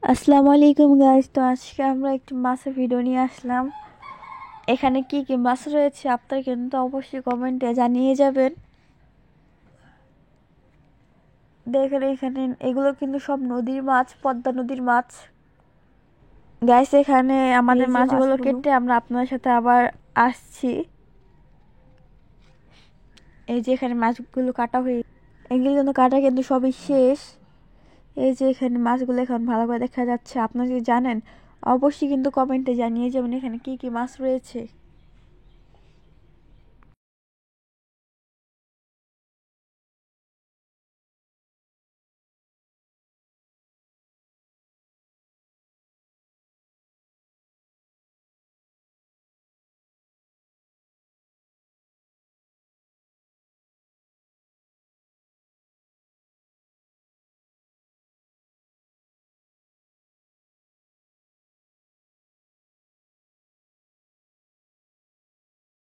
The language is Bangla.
আসসালামু আলাইকুম গাইস। তো আজকে আমরা একটি মাছের ভিডিও নিয়ে আসলাম। এখানে কি কি মাছ রয়েছে আপনারা কিন্তু অবশ্যই কমেন্টে জানিয়ে যাবেন। দেখেন এখানে এগুলো কিন্তু সব নদীর মাছ, পদ্মা নদীর মাছ। গাইস এখানে আমাদের এই যে মাছগুলো মাছগুলো। কেটে আমরা আপনাদের সাথে আবার আসছি। এই যে এখানে মাছগুলো কাটা হয়ে, এগুলো কিন্তু কাটা কিন্তু সবই শেষ। এই যে এখানে মাছগুলো এখন ভালো করে দেখা যাচ্ছে। আপনারা যদি জানেন অবশ্যই কিন্তু কমেন্টে জানিয়ে যাবেন এখানে কি কি মাছ রয়েছে।